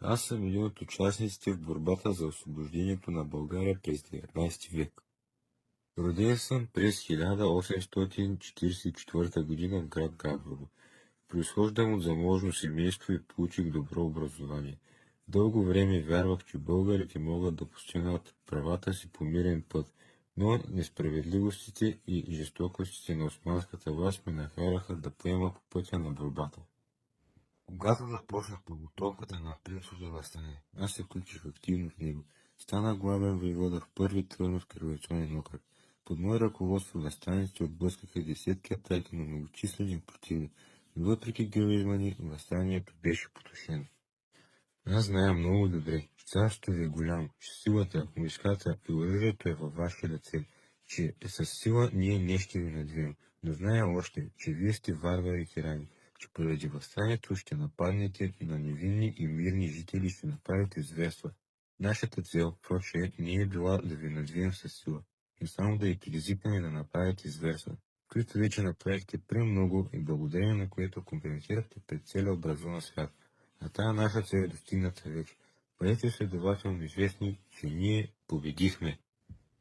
Аз съм един от участниците в борбата за освобождението на България през 19 век. Роден съм през 1844 година в град Габрово. Произхождам от заможно семейство и получих добро образование. Дълго време вярвах, че българите могат да постигнат правата си по мирен път, но несправедливостите и жестокостите на османската власт ме накараха да поема по пътя на борбата. Когато започнах подготовката на Априлското въстание, аз се включих активно в него. Станах главен войвода в първи Търновски революционен окръг. Под мое ръководство въстаниците отблъскаха десетки атаки на многочислени противни. Въпреки героизма ни, въстанието беше потушено. Аз зная много добре, че царството ви е голямо, че силата, войската и оръжието е във ваши ръце, че с сила ние не ще ви надвием, но зная още, че вие сте варвари и тирани, че поради въстанието ще нападнете на невинни и мирни жители и ще направите зверства. Нашата цел, прочее, не е била да ви надвием със сила, но само да ви предизвикаме да направите зверства, които вече направихте премного и благодарение на което компрометирахте пред целия образован свят. А тая наша цел е достигната вече. Бъдете следователно известни, че ние победихме.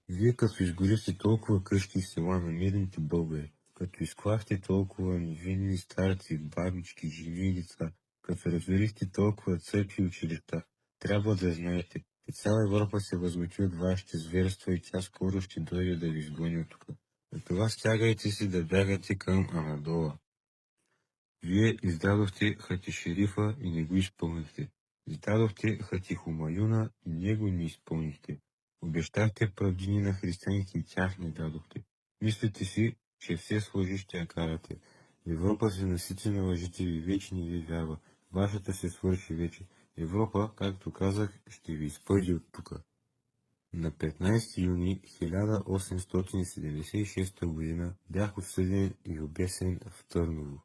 Вие като изгорихте толкова къщи и села на мирните българи, като изклахте толкова невинни старци, бабички, жени и деца, като разорихте толкова църкви и училища, трябва да знаете, че цяла Европа се възмути от вашите зверства и тя скоро ще дойде да ви изгони от тук. Затова стягайте се да бягате към Анадола. Вие издадохте Хатишерифа и не го изпълнихте. Издадохте Хатихумаюна и него не изпълнихте. Обещахте правдини на християните и тях не дадохте. Мислите си, че все с лъжи ще я карате. Европа се насити на лъжите ви, вече не ви вярва. Вашата се свърши вече. Европа, както казах, ще ви изпъди от тука. На 15 юни 1876 година бях осъден и обесен в Търново.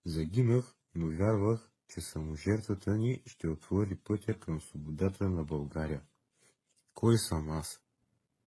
Загинах, но вярвах, че саможертвата ни ще отвори пътя към свободата на България. Кой съм аз?